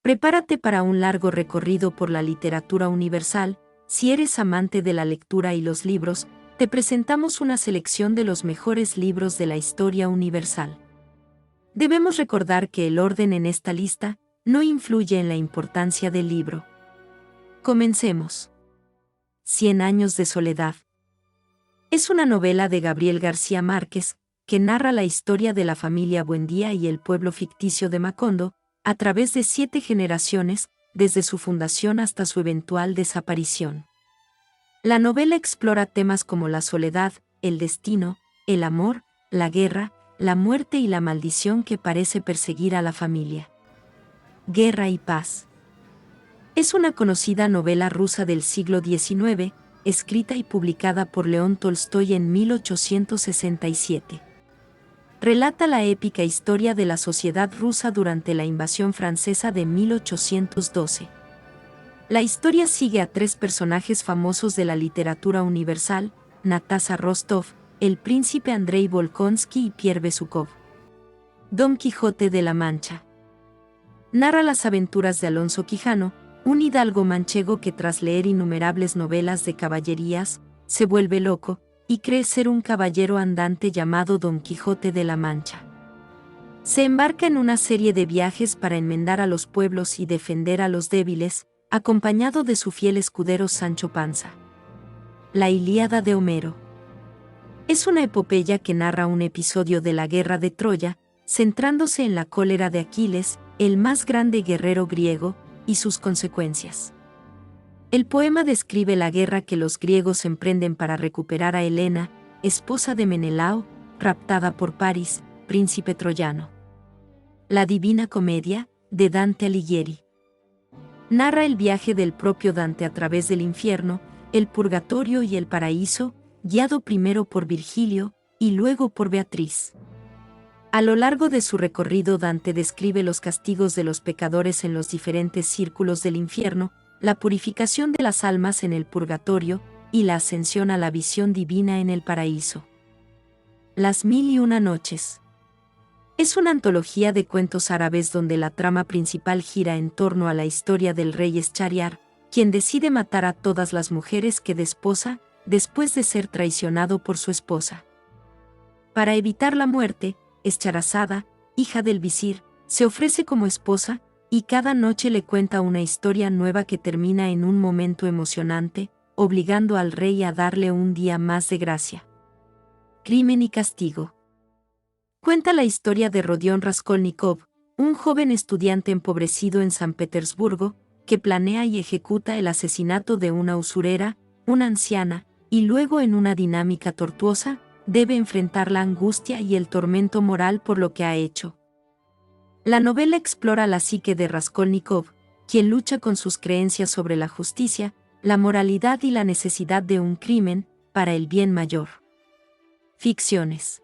Prepárate para un largo recorrido por la literatura universal. Si eres amante de la lectura y los libros, te presentamos una selección de los mejores libros de la historia universal. Debemos recordar que el orden en esta lista no influye en la importancia del libro. Comencemos. 100 años de soledad. Es una novela de Gabriel García Márquez, que narra la historia de la familia Buendía y el pueblo ficticio de Macondo, a través de 7 generaciones, desde su fundación hasta su eventual desaparición. La novela explora temas como la soledad, el destino, el amor, la guerra, la muerte y la maldición que parece perseguir a la familia. Guerra y paz. Es una conocida novela rusa del siglo XIX, escrita y publicada por León Tolstoy en 1867. Relata la épica historia de la sociedad rusa durante la invasión francesa de 1812. La historia sigue a 3 personajes famosos de la literatura universal: Natasa Rostov, el príncipe Andrei Bolkonsky y Pierre Besukhov. Don Quijote de la Mancha. Narra las aventuras de Alonso Quijano, un hidalgo manchego que tras leer innumerables novelas de caballerías, se vuelve loco y cree ser un caballero andante llamado Don Quijote de la Mancha. Se embarca en una serie de viajes para enmendar a los pueblos y defender a los débiles, acompañado de su fiel escudero Sancho Panza. La Ilíada de Homero. Es una epopeya que narra un episodio de la guerra de Troya, centrándose en la cólera de Aquiles, el más grande guerrero griego, y sus consecuencias. El poema describe la guerra que los griegos emprenden para recuperar a Helena, esposa de Menelao, raptada por París, príncipe troyano. La Divina Comedia, de Dante Alighieri. Narra el viaje del propio Dante a través del infierno, el purgatorio y el paraíso, guiado primero por Virgilio y luego por Beatriz. A lo largo de su recorrido, Dante describe los castigos de los pecadores en los diferentes círculos del infierno, la purificación de las almas en el purgatorio y la ascensión a la visión divina en el paraíso. Las 1001 noches. Es una antología de cuentos árabes donde la trama principal gira en torno a la historia del rey Schahriar, quien decide matar a todas las mujeres que desposa, después de ser traicionado por su esposa. Para evitar la muerte, Scheherazada, hija del visir, se ofrece como esposa, y cada noche le cuenta una historia nueva que termina en un momento emocionante, obligando al rey a darle un día más de gracia. Crimen y castigo. Cuenta la historia de Rodion Raskolnikov, un joven estudiante empobrecido en San Petersburgo, que planea y ejecuta el asesinato de una usurera, una anciana, y luego en una dinámica tortuosa, debe enfrentar la angustia y el tormento moral por lo que ha hecho. La novela explora la psique de Raskolnikov, quien lucha con sus creencias sobre la justicia, la moralidad y la necesidad de un crimen, para el bien mayor. Ficciones.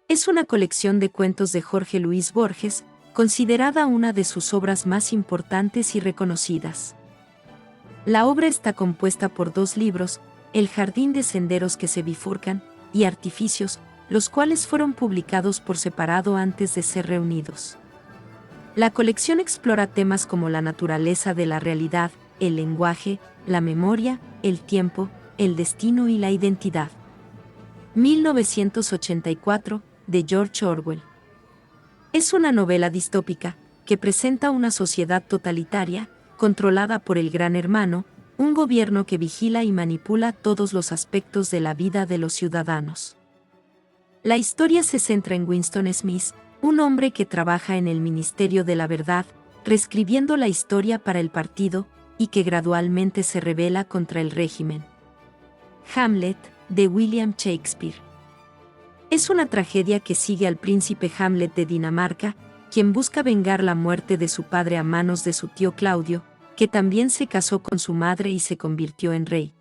Es una colección de cuentos de Jorge Luis Borges, considerada una de sus obras más importantes y reconocidas. La obra está compuesta por 2 libros, El jardín de senderos que se bifurcan, y Artificios, los cuales fueron publicados por separado antes de ser reunidos. La colección explora temas como la naturaleza de la realidad, el lenguaje, la memoria, el tiempo, el destino y la identidad. 1984, de George Orwell. Es una novela distópica, que presenta una sociedad totalitaria, controlada por el Gran Hermano, un gobierno que vigila y manipula todos los aspectos de la vida de los ciudadanos. La historia se centra en Winston Smith, un hombre que trabaja en el Ministerio de la Verdad, reescribiendo la historia para el partido, y que gradualmente se rebela contra el régimen. Hamlet, de William Shakespeare. Es una tragedia que sigue al príncipe Hamlet de Dinamarca, quien busca vengar la muerte de su padre a manos de su tío Claudio, que también se casó con su madre y se convirtió en rey.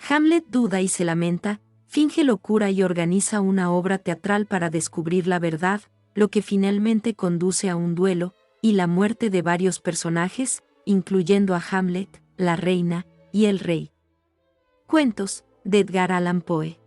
Hamlet duda y se lamenta, finge locura y organiza una obra teatral para descubrir la verdad, lo que finalmente conduce a un duelo y la muerte de varios personajes, incluyendo a Hamlet, la reina y el rey. Cuentos, de Edgar Allan Poe.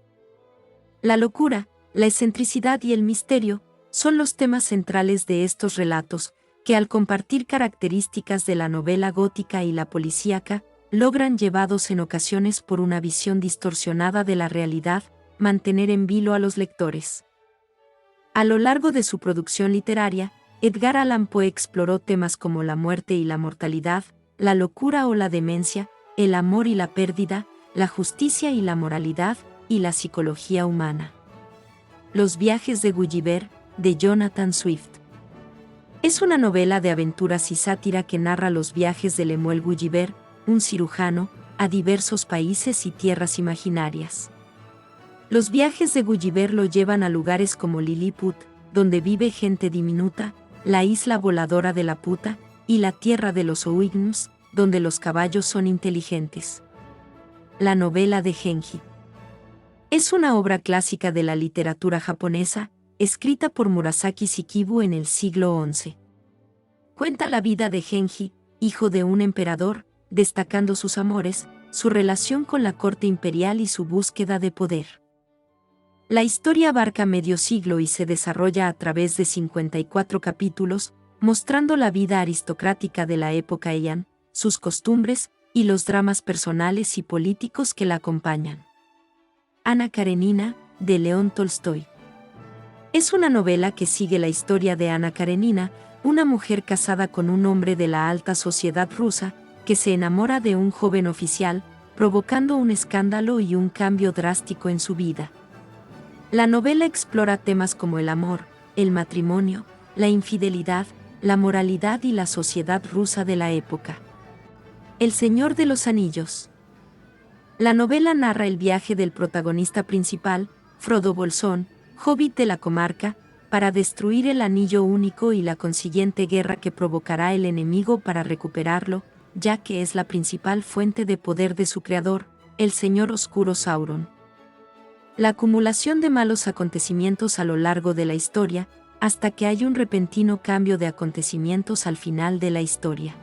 La locura, La excentricidad y el misterio son los temas centrales de estos relatos, que al compartir características de la novela gótica y la policíaca, logran, llevados en ocasiones por una visión distorsionada de la realidad, mantener en vilo a los lectores. A lo largo de su producción literaria, Edgar Allan Poe exploró temas como la muerte y la mortalidad, la locura o la demencia, el amor y la pérdida, la justicia y la moralidad, y la psicología humana. Los viajes de Gulliver, de Jonathan Swift. Es una novela de aventuras y sátira que narra los viajes de Lemuel Gulliver, un cirujano, a diversos países y tierras imaginarias. Los viajes de Gulliver lo llevan a lugares como Lilliput, donde vive gente diminuta, la isla voladora de la puta, y la tierra de los Oignus, donde los caballos son inteligentes. La novela de Genji. Es una obra clásica de la literatura japonesa, escrita por Murasaki Shikibu en el siglo XI. Cuenta la vida de Genji, hijo de un emperador, destacando sus amores, su relación con la corte imperial y su búsqueda de poder. La historia abarca medio siglo y se desarrolla a través de 54 capítulos, mostrando la vida aristocrática de la época Heian, sus costumbres y los dramas personales y políticos que la acompañan. Ana Karenina, de León Tolstoy. Es una novela que sigue la historia de Ana Karenina, una mujer casada con un hombre de la alta sociedad rusa, que se enamora de un joven oficial, provocando un escándalo y un cambio drástico en su vida. La novela explora temas como el amor, el matrimonio, la infidelidad, la moralidad y la sociedad rusa de la época. El Señor de los Anillos. La novela narra el viaje del protagonista principal, Frodo Bolsón, hobbit de la comarca, para destruir el anillo único y la consiguiente guerra que provocará el enemigo para recuperarlo, ya que es la principal fuente de poder de su creador, el Señor Oscuro Sauron. La acumulación de malos acontecimientos a lo largo de la historia, hasta que hay un repentino cambio de acontecimientos al final de la historia.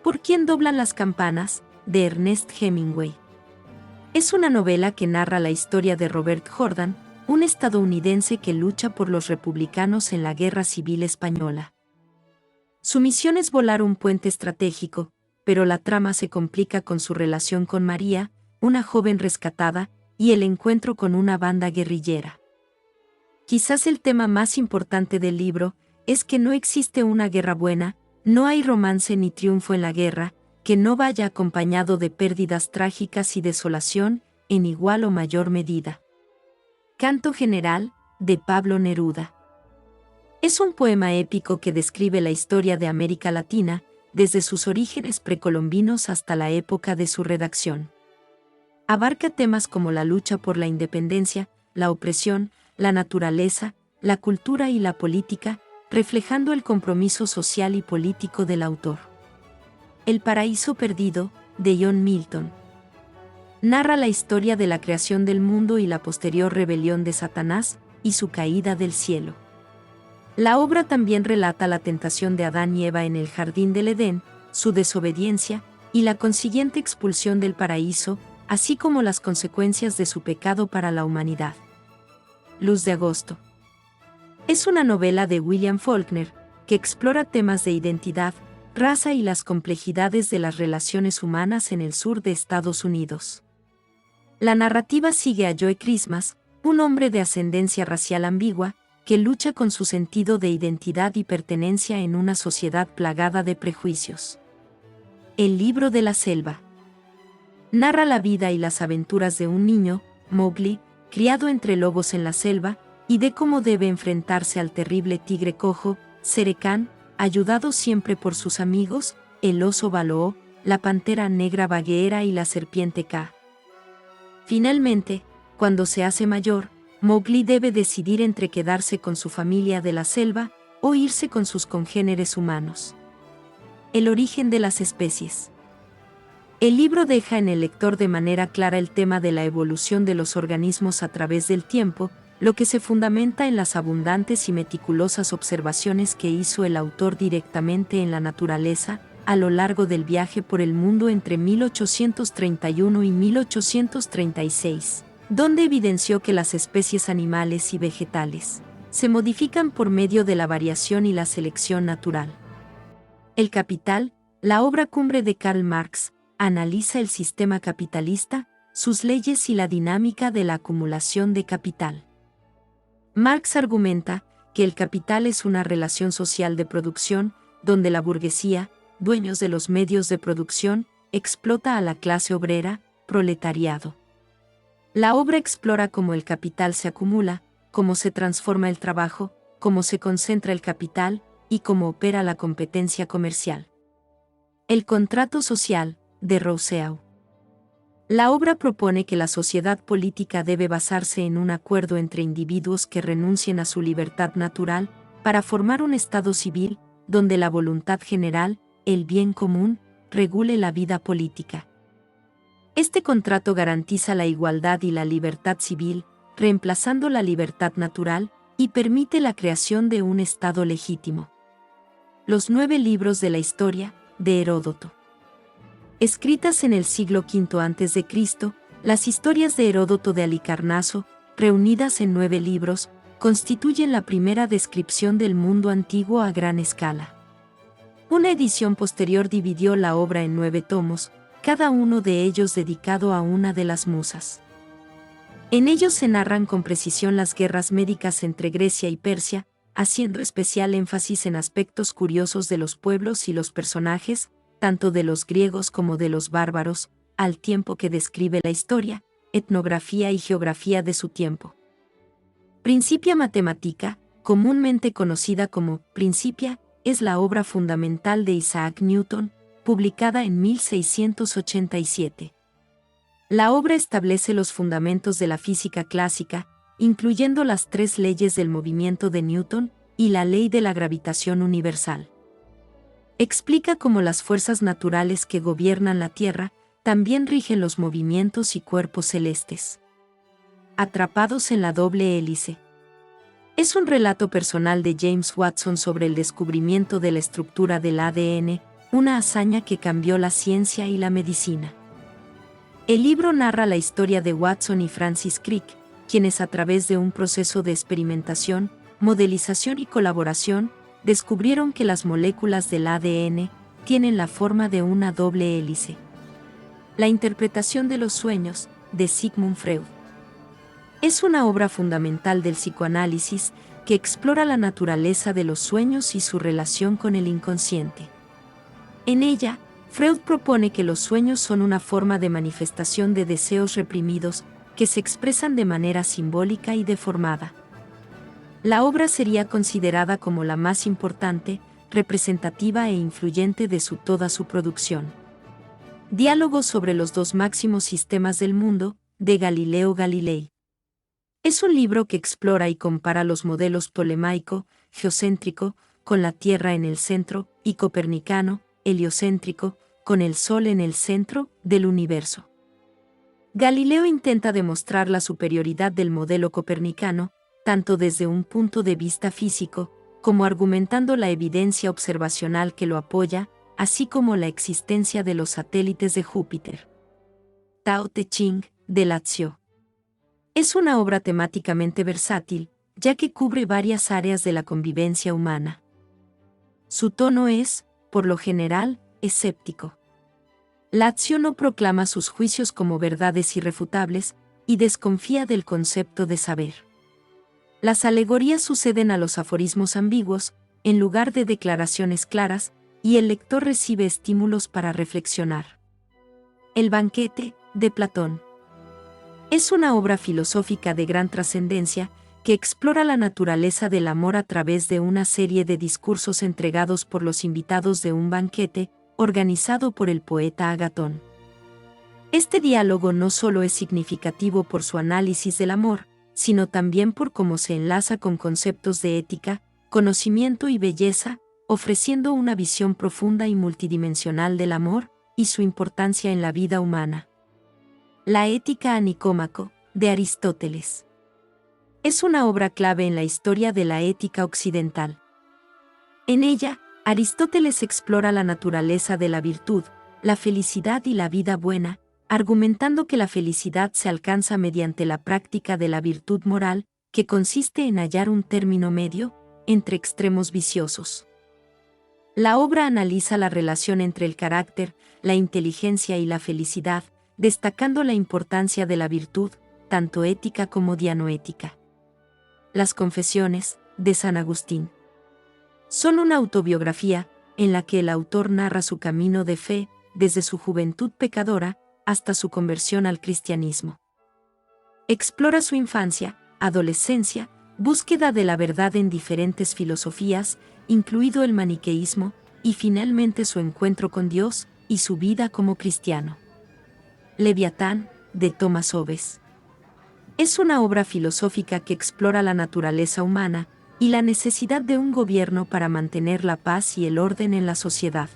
¿Por quién doblan las campanas?, de Ernest Hemingway. Es una novela que narra la historia de Robert Jordan, un estadounidense que lucha por los republicanos en la Guerra Civil Española. Su misión es volar un puente estratégico, pero la trama se complica con su relación con María, una joven rescatada, y el encuentro con una banda guerrillera. Quizás el tema más importante del libro es que no existe una guerra buena, no hay romance ni triunfo en la guerra, que no vaya acompañado de pérdidas trágicas y desolación, en igual o mayor medida. Canto General, de Pablo Neruda. Es un poema épico que describe la historia de América Latina, desde sus orígenes precolombinos hasta la época de su redacción. Abarca temas como la lucha por la independencia, la opresión, la naturaleza, la cultura y la política, reflejando el compromiso social y político del autor. El paraíso perdido, de John Milton. Narra la historia de la creación del mundo y la posterior rebelión de Satanás, y su caída del cielo. La obra también relata la tentación de Adán y Eva en el jardín del Edén, su desobediencia, y la consiguiente expulsión del paraíso, así como las consecuencias de su pecado para la humanidad. Luz de agosto. Es una novela de William Faulkner, que explora temas de identidad, raza y las complejidades de las relaciones humanas en el sur de Estados Unidos. La narrativa sigue a Joe Christmas, un hombre de ascendencia racial ambigua, que lucha con su sentido de identidad y pertenencia en una sociedad plagada de prejuicios. El libro de la selva. Narra la vida y las aventuras de un niño, Mowgli, criado entre lobos en la selva, y de cómo debe enfrentarse al terrible tigre cojo, Shere Khan, ayudado siempre por sus amigos, el oso Baloo, la pantera negra vaguera y la serpiente K. Finalmente, cuando se hace mayor, Mowgli debe decidir entre quedarse con su familia de la selva o irse con sus congéneres humanos. El origen de las especies. El libro deja en el lector de manera clara el tema de la evolución de los organismos a través del tiempo, lo que se fundamenta en las abundantes y meticulosas observaciones que hizo el autor directamente en la naturaleza, a lo largo del viaje por el mundo entre 1831 y 1836. donde evidenció que las especies animales y vegetales se modifican por medio de la variación y la selección natural. El Capital, la obra cumbre de Karl Marx, analiza el sistema capitalista, sus leyes y la dinámica de la acumulación de capital. Marx argumenta que el capital es una relación social de producción, donde la burguesía, dueños de los medios de producción, explota a la clase obrera, proletariado. La obra explora cómo el capital se acumula, cómo se transforma el trabajo, cómo se concentra el capital y cómo opera la competencia comercial. El contrato social, de Rousseau. La obra propone que la sociedad política debe basarse en un acuerdo entre individuos que renuncien a su libertad natural para formar un Estado civil, donde la voluntad general, el bien común, regule la vida política. Este contrato garantiza la igualdad y la libertad civil, reemplazando la libertad natural, y permite la creación de un Estado legítimo. Los 9 libros de la historia, de Heródoto. Escritas en el siglo V a.C., las historias de Heródoto de Halicarnaso, reunidas en 9 libros, constituyen la primera descripción del mundo antiguo a gran escala. Una edición posterior dividió la obra en 9 tomos, cada uno de ellos dedicado a una de las musas. En ellos se narran con precisión las guerras médicas entre Grecia y Persia, haciendo especial énfasis en aspectos curiosos de los pueblos y los personajes, tanto de los griegos como de los bárbaros, al tiempo que describe la historia, etnografía y geografía de su tiempo. Principia Mathematica, comúnmente conocida como Principia, es la obra fundamental de Isaac Newton, publicada en 1687. La obra establece los fundamentos de la física clásica, incluyendo las 3 leyes del movimiento de Newton y la ley de la gravitación universal. Explica cómo las fuerzas naturales que gobiernan la Tierra también rigen los movimientos y cuerpos celestes. Atrapados en la doble hélice. Es un relato personal de James Watson sobre el descubrimiento de la estructura del ADN, una hazaña que cambió la ciencia y la medicina. El libro narra la historia de Watson y Francis Crick, quienes a través de un proceso de experimentación, modelización y colaboración, descubrieron que las moléculas del ADN tienen la forma de una doble hélice. La interpretación de los sueños, de Sigmund Freud. Es una obra fundamental del psicoanálisis que explora la naturaleza de los sueños y su relación con el inconsciente. En ella, Freud propone que los sueños son una forma de manifestación de deseos reprimidos que se expresan de manera simbólica y deformada. La obra sería considerada como la más importante, representativa e influyente de toda su producción. Diálogo sobre los 2 máximos sistemas del mundo, de Galileo Galilei. Es un libro que explora y compara los modelos ptolemaico, geocéntrico, con la Tierra en el centro, y copernicano, heliocéntrico, con el Sol en el centro del universo. Galileo intenta demostrar la superioridad del modelo copernicano, tanto desde un punto de vista físico, como argumentando la evidencia observacional que lo apoya, así como la existencia de los satélites de Júpiter. Tao Te Ching, de Lazio. Es una obra temáticamente versátil, ya que cubre varias áreas de la convivencia humana. Su tono es, por lo general, escéptico. Lazio no proclama sus juicios como verdades irrefutables y desconfía del concepto de saber. Las alegorías suceden a los aforismos ambiguos, en lugar de declaraciones claras, y el lector recibe estímulos para reflexionar. El banquete, de Platón. Es una obra filosófica de gran trascendencia, que explora la naturaleza del amor a través de una serie de discursos entregados por los invitados de un banquete, organizado por el poeta Agatón. Este diálogo no solo es significativo por su análisis del amor, sino también por cómo se enlaza con conceptos de ética, conocimiento y belleza, ofreciendo una visión profunda y multidimensional del amor y su importancia en la vida humana. La Ética a Nicómaco, de Aristóteles. Es una obra clave en la historia de la ética occidental. En ella, Aristóteles explora la naturaleza de la virtud, la felicidad y la vida buena, argumentando que la felicidad se alcanza mediante la práctica de la virtud moral, que consiste en hallar un término medio entre extremos viciosos. La obra analiza la relación entre el carácter, la inteligencia y la felicidad, destacando la importancia de la virtud, tanto ética como dianoética. Las Confesiones, de San Agustín. Son una autobiografía, en la que el autor narra su camino de fe, desde su juventud pecadora, hasta su conversión al cristianismo. Explora su infancia, adolescencia, búsqueda de la verdad en diferentes filosofías, incluido el maniqueísmo, y finalmente su encuentro con Dios y su vida como cristiano. Leviatán, de Thomas Hobbes. Es una obra filosófica que explora la naturaleza humana y la necesidad de un gobierno para mantener la paz y el orden en la sociedad.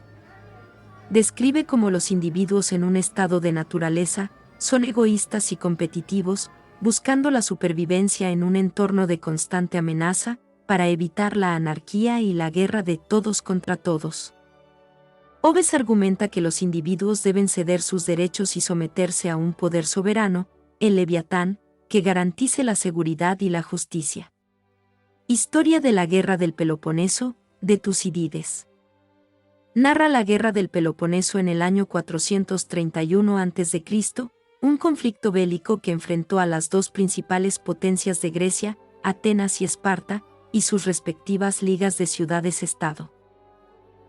Describe cómo los individuos en un estado de naturaleza son egoístas y competitivos, buscando la supervivencia en un entorno de constante amenaza, para evitar la anarquía y la guerra de todos contra todos. Hobbes argumenta que los individuos deben ceder sus derechos y someterse a un poder soberano, el Leviatán, que garantice la seguridad y la justicia. Historia de la Guerra del Peloponeso, de Tucídides. Narra la Guerra del Peloponeso en el año 431 a.C., un conflicto bélico que enfrentó a las dos principales potencias de Grecia, Atenas y Esparta, y sus respectivas ligas de ciudades-estado.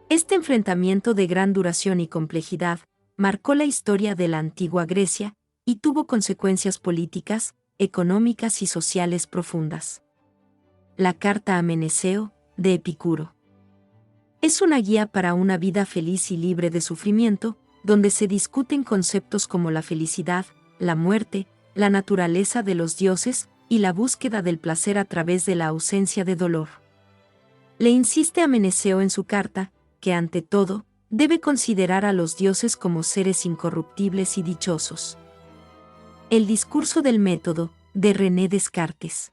Este enfrentamiento de gran duración y complejidad marcó la historia de la antigua Grecia y tuvo consecuencias políticas, económicas y sociales profundas. La Carta a Meneceo, de Epicuro. Es una guía para una vida feliz y libre de sufrimiento, donde se discuten conceptos como la felicidad, la muerte, la naturaleza de los dioses y la búsqueda del placer a través de la ausencia de dolor. Le insiste a Meneceo en su carta, que ante todo, debe considerar a los dioses como seres incorruptibles y dichosos. El discurso del método, de René Descartes.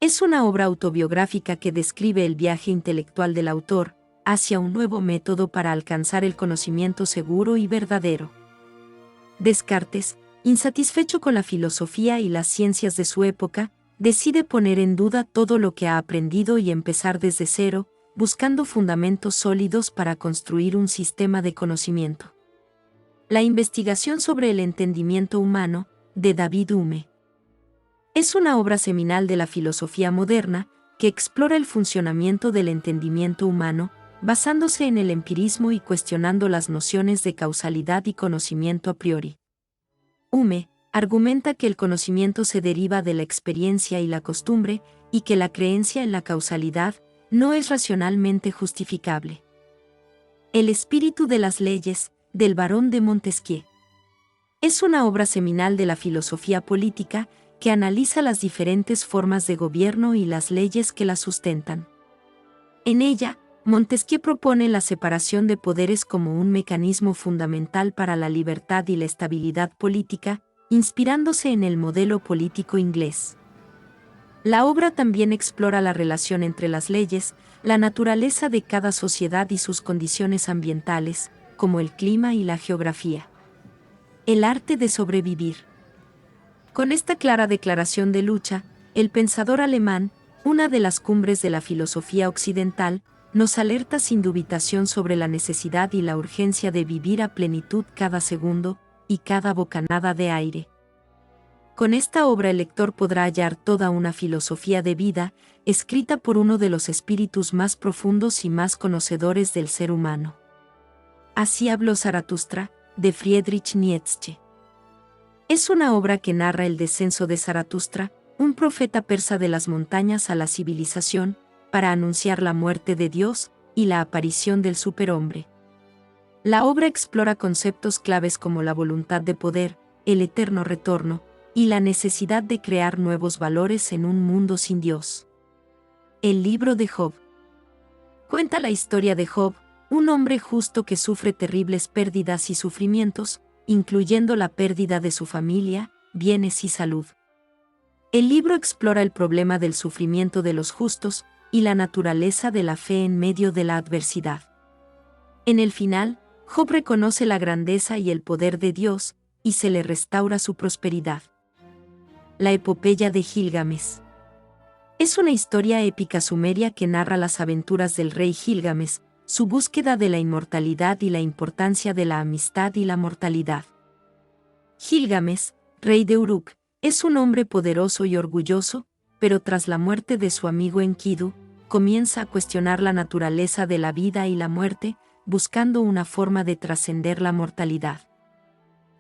Es una obra autobiográfica que describe el viaje intelectual del autor hacia un nuevo método para alcanzar el conocimiento seguro y verdadero. Descartes, insatisfecho con la filosofía y las ciencias de su época, decide poner en duda todo lo que ha aprendido y empezar desde cero, buscando fundamentos sólidos para construir un sistema de conocimiento. La investigación sobre el entendimiento humano, de David Hume. Es una obra seminal de la filosofía moderna que explora el funcionamiento del entendimiento humano, basándose en el empirismo y cuestionando las nociones de causalidad y conocimiento a priori. Hume argumenta que el conocimiento se deriva de la experiencia y la costumbre, y que la creencia en la causalidad no es racionalmente justificable. El espíritu de las leyes, del barón de Montesquieu. Es una obra seminal de la filosofía política que analiza las diferentes formas de gobierno y las leyes que las sustentan. En ella, Montesquieu propone la separación de poderes como un mecanismo fundamental para la libertad y la estabilidad política, inspirándose en el modelo político inglés. La obra también explora la relación entre las leyes, la naturaleza de cada sociedad y sus condiciones ambientales, como el clima y la geografía. El arte de sobrevivir. Con esta clara declaración de lucha, el pensador alemán, una de las cumbres de la filosofía occidental, nos alerta sin dubitación sobre la necesidad y la urgencia de vivir a plenitud cada segundo y cada bocanada de aire. Con esta obra el lector podrá hallar toda una filosofía de vida, escrita por uno de los espíritus más profundos y más conocedores del ser humano. Así habló Zaratustra, de Friedrich Nietzsche. Es una obra que narra el descenso de Zaratustra, un profeta persa de las montañas a la civilización, para anunciar la muerte de Dios y la aparición del superhombre. La obra explora conceptos claves como la voluntad de poder, el eterno retorno, y la necesidad de crear nuevos valores en un mundo sin Dios. El libro de Job. Cuenta la historia de Job, un hombre justo que sufre terribles pérdidas y sufrimientos, incluyendo la pérdida de su familia, bienes y salud. El libro explora el problema del sufrimiento de los justos y la naturaleza de la fe en medio de la adversidad. En el final, Job reconoce la grandeza y el poder de Dios, y se le restaura su prosperidad. La epopeya de Gilgamesh. Es una historia épica sumeria que narra las aventuras del rey Gilgamesh, su búsqueda de la inmortalidad y la importancia de la amistad y la mortalidad. Gilgamesh, rey de Uruk, es un hombre poderoso y orgulloso, pero tras la muerte de su amigo Enkidu, comienza a cuestionar la naturaleza de la vida y la muerte, buscando una forma de trascender la mortalidad.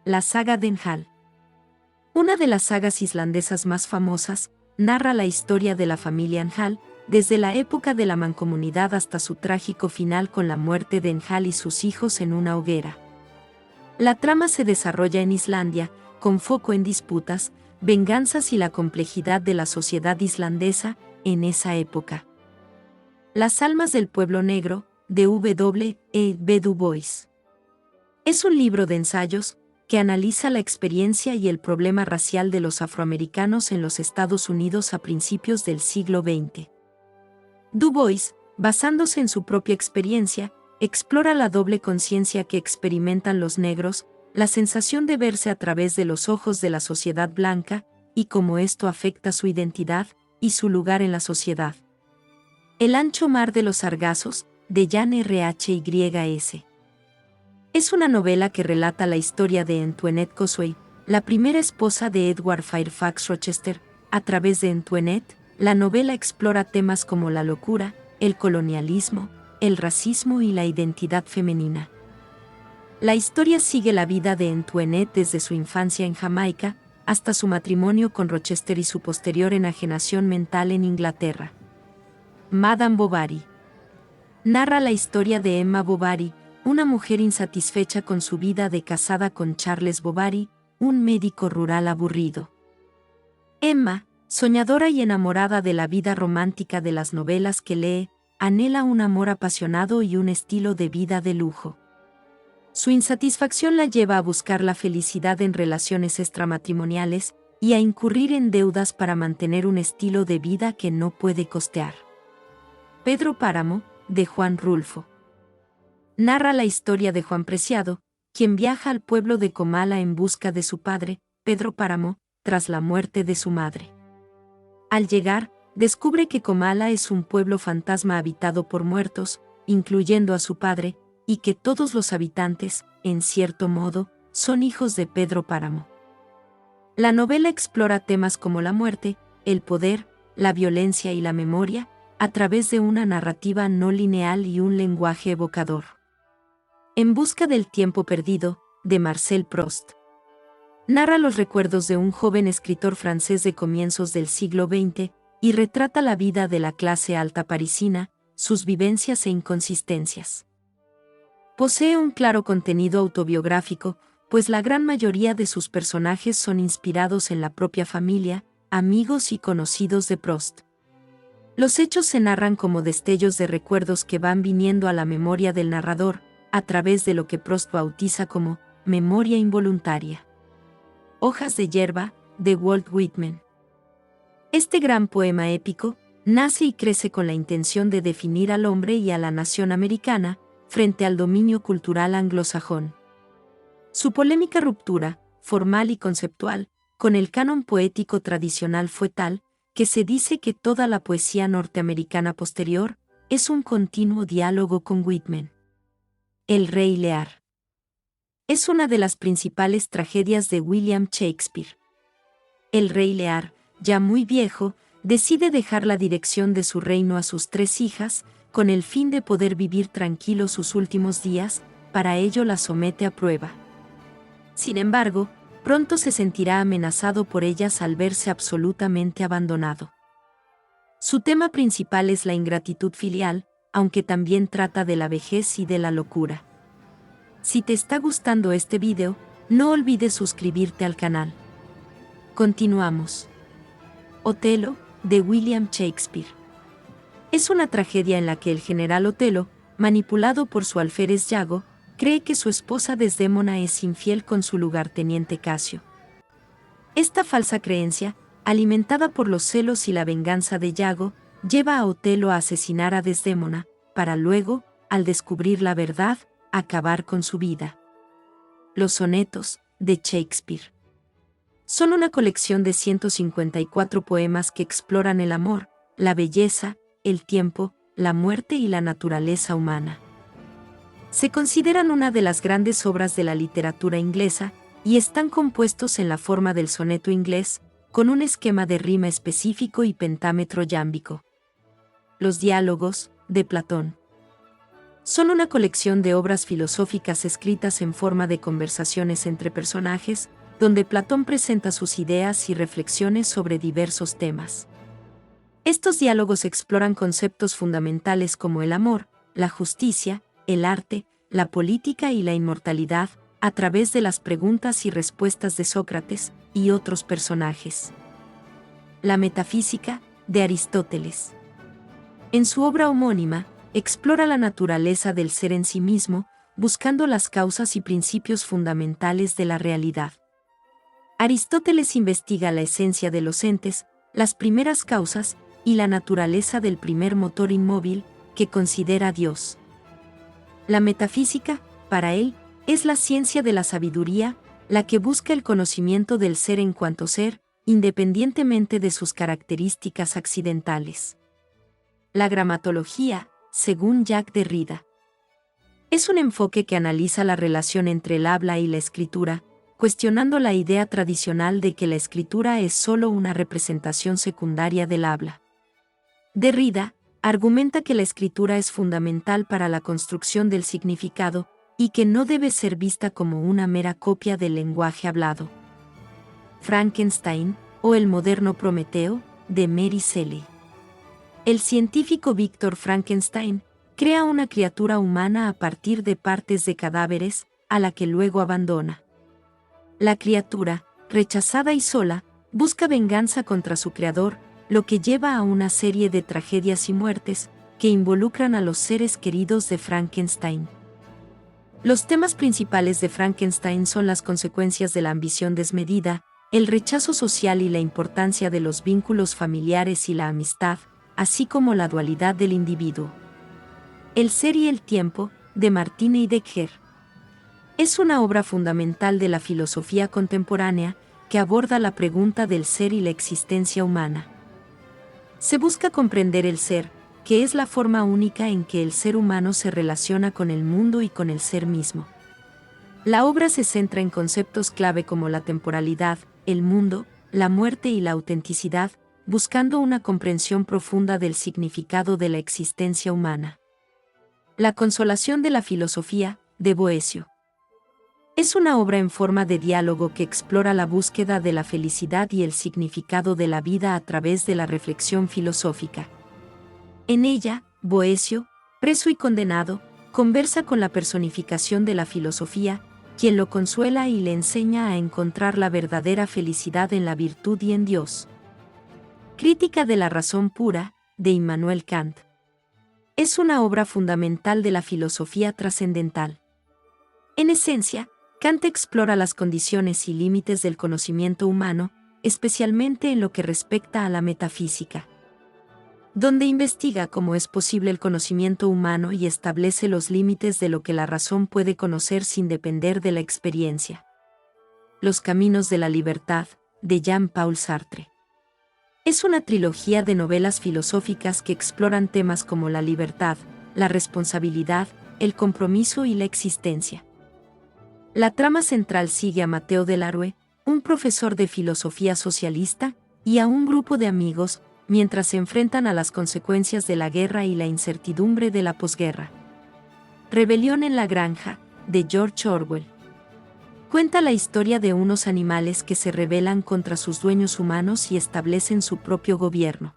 La saga de Njál. Una de las sagas islandesas más famosas, narra la historia de la familia Njál, desde la época de la mancomunidad hasta su trágico final con la muerte de Njál y sus hijos en una hoguera. La trama se desarrolla en Islandia, con foco en disputas, venganzas y la complejidad de la sociedad islandesa en esa época. Las almas del pueblo negro, de W. E. B. Du Bois. Es un libro de ensayos que analiza la experiencia y el problema racial de los afroamericanos en los Estados Unidos a principios del siglo XX. Du Bois, basándose en su propia experiencia, explora la doble conciencia que experimentan los negros, la sensación de verse a través de los ojos de la sociedad blanca, y cómo esto afecta su identidad y su lugar en la sociedad. El ancho mar de los sargazos, de Jan Rhys. Es una novela que relata la historia de Antoinette Cosway, la primera esposa de Edward Fairfax Rochester. A través de Antoinette, la novela explora temas como la locura, el colonialismo, el racismo y la identidad femenina. La historia sigue la vida de Antoinette desde su infancia en Jamaica, hasta su matrimonio con Rochester y su posterior enajenación mental en Inglaterra. Madame Bovary. Narra la historia de Emma Bovary, una mujer insatisfecha con su vida de casada con Charles Bovary, un médico rural aburrido. Emma, soñadora y enamorada de la vida romántica de las novelas que lee, anhela un amor apasionado y un estilo de vida de lujo. Su insatisfacción la lleva a buscar la felicidad en relaciones extramatrimoniales y a incurrir en deudas para mantener un estilo de vida que no puede costear. Pedro Páramo, de Juan Rulfo. Narra la historia de Juan Preciado, quien viaja al pueblo de Comala en busca de su padre, Pedro Páramo, tras la muerte de su madre. Al llegar, descubre que Comala es un pueblo fantasma habitado por muertos, incluyendo a su padre, y que todos los habitantes, en cierto modo, son hijos de Pedro Páramo. La novela explora temas como la muerte, el poder, la violencia y la memoria, a través de una narrativa no lineal y un lenguaje evocador. En busca del tiempo perdido, de Marcel Proust. Narra los recuerdos de un joven escritor francés de comienzos del siglo XX y retrata la vida de la clase alta parisina, sus vivencias e inconsistencias. Posee un claro contenido autobiográfico, pues la gran mayoría de sus personajes son inspirados en la propia familia, amigos y conocidos de Proust. Los hechos se narran como destellos de recuerdos que van viniendo a la memoria del narrador, a través de lo que Proust bautiza como memoria involuntaria. Hojas de hierba, de Walt Whitman. Este gran poema épico nace y crece con la intención de definir al hombre y a la nación americana, frente al dominio cultural anglosajón. Su polémica ruptura, formal y conceptual, con el canon poético tradicional fue tal, que se dice que toda la poesía norteamericana posterior es un continuo diálogo con Whitman. El Rey Lear. Es una de las principales tragedias de William Shakespeare. El Rey Lear, ya muy viejo, decide dejar la dirección de su reino a sus 3 hijas, con el fin de poder vivir tranquilo sus últimos días, para ello la somete a prueba. Sin embargo, pronto se sentirá amenazado por ellas al verse absolutamente abandonado. Su tema principal es la ingratitud filial, aunque también trata de la vejez y de la locura. Si te está gustando este video, no olvides suscribirte al canal. Continuamos. Otelo, de William Shakespeare. Es una tragedia en la que el general Otelo, manipulado por su alférez Yago, cree que su esposa Desdémona es infiel con su lugarteniente Casio. Esta falsa creencia, alimentada por los celos y la venganza de Yago, lleva a Otelo a asesinar a Desdémona, para luego, al descubrir la verdad, acabar con su vida. Los sonetos, de Shakespeare. Son una colección de 154 poemas que exploran el amor, la belleza, el tiempo, la muerte y la naturaleza humana. Se consideran una de las grandes obras de la literatura inglesa y están compuestos en la forma del soneto inglés, con un esquema de rima específico y pentámetro yámbico. Los diálogos, de Platón. Son una colección de obras filosóficas escritas en forma de conversaciones entre personajes, donde Platón presenta sus ideas y reflexiones sobre diversos temas. Estos diálogos exploran conceptos fundamentales como el amor, la justicia, el arte, la política y la inmortalidad, a través de las preguntas y respuestas de Sócrates y otros personajes. La metafísica, de Aristóteles. En su obra homónima, explora la naturaleza del ser en sí mismo, buscando las causas y principios fundamentales de la realidad. Aristóteles investiga la esencia de los entes, las primeras causas y la naturaleza del primer motor inmóvil, que considera Dios. La metafísica, para él, es la ciencia de la sabiduría, la que busca el conocimiento del ser en cuanto ser, independientemente de sus características accidentales. La gramatología, según Jacques Derrida, es un enfoque que analiza la relación entre el habla y la escritura, cuestionando la idea tradicional de que la escritura es solo una representación secundaria del habla. Derrida argumenta que la escritura es fundamental para la construcción del significado y que no debe ser vista como una mera copia del lenguaje hablado. Frankenstein, o el moderno Prometeo, de Mary Shelley. El científico Víctor Frankenstein crea una criatura humana a partir de partes de cadáveres, a la que luego abandona. La criatura, rechazada y sola, busca venganza contra su creador, lo que lleva a una serie de tragedias y muertes que involucran a los seres queridos de Frankenstein. Los temas principales de Frankenstein son las consecuencias de la ambición desmedida, el rechazo social y la importancia de los vínculos familiares y la amistad, así como la dualidad del individuo. El ser y el tiempo, de Martine Heidegger. Es una obra fundamental de la filosofía contemporánea que aborda la pregunta del ser y la existencia humana. Se busca comprender el ser, que es la forma única en que el ser humano se relaciona con el mundo y con el ser mismo. La obra se centra en conceptos clave como la temporalidad, el mundo, la muerte y la autenticidad, buscando una comprensión profunda del significado de la existencia humana. La consolación de la filosofía, de Boecio. Es una obra en forma de diálogo que explora la búsqueda de la felicidad y el significado de la vida a través de la reflexión filosófica. En ella, Boecio, preso y condenado, conversa con la personificación de la filosofía, quien lo consuela y le enseña a encontrar la verdadera felicidad en la virtud y en Dios. Crítica de la razón pura, de Immanuel Kant. Es una obra fundamental de la filosofía trascendental. En esencia, Kant explora las condiciones y límites del conocimiento humano, especialmente en lo que respecta a la metafísica, donde investiga cómo es posible el conocimiento humano y establece los límites de lo que la razón puede conocer sin depender de la experiencia. Los caminos de la libertad, de Jean-Paul Sartre. Es una trilogía de novelas filosóficas que exploran temas como la libertad, la responsabilidad, el compromiso y la existencia. La trama central sigue a Mateo Delarue, un profesor de filosofía socialista, y a un grupo de amigos, mientras se enfrentan a las consecuencias de la guerra y la incertidumbre de la posguerra. Rebelión en la granja, de George Orwell. Cuenta la historia de unos animales que se rebelan contra sus dueños humanos y establecen su propio gobierno.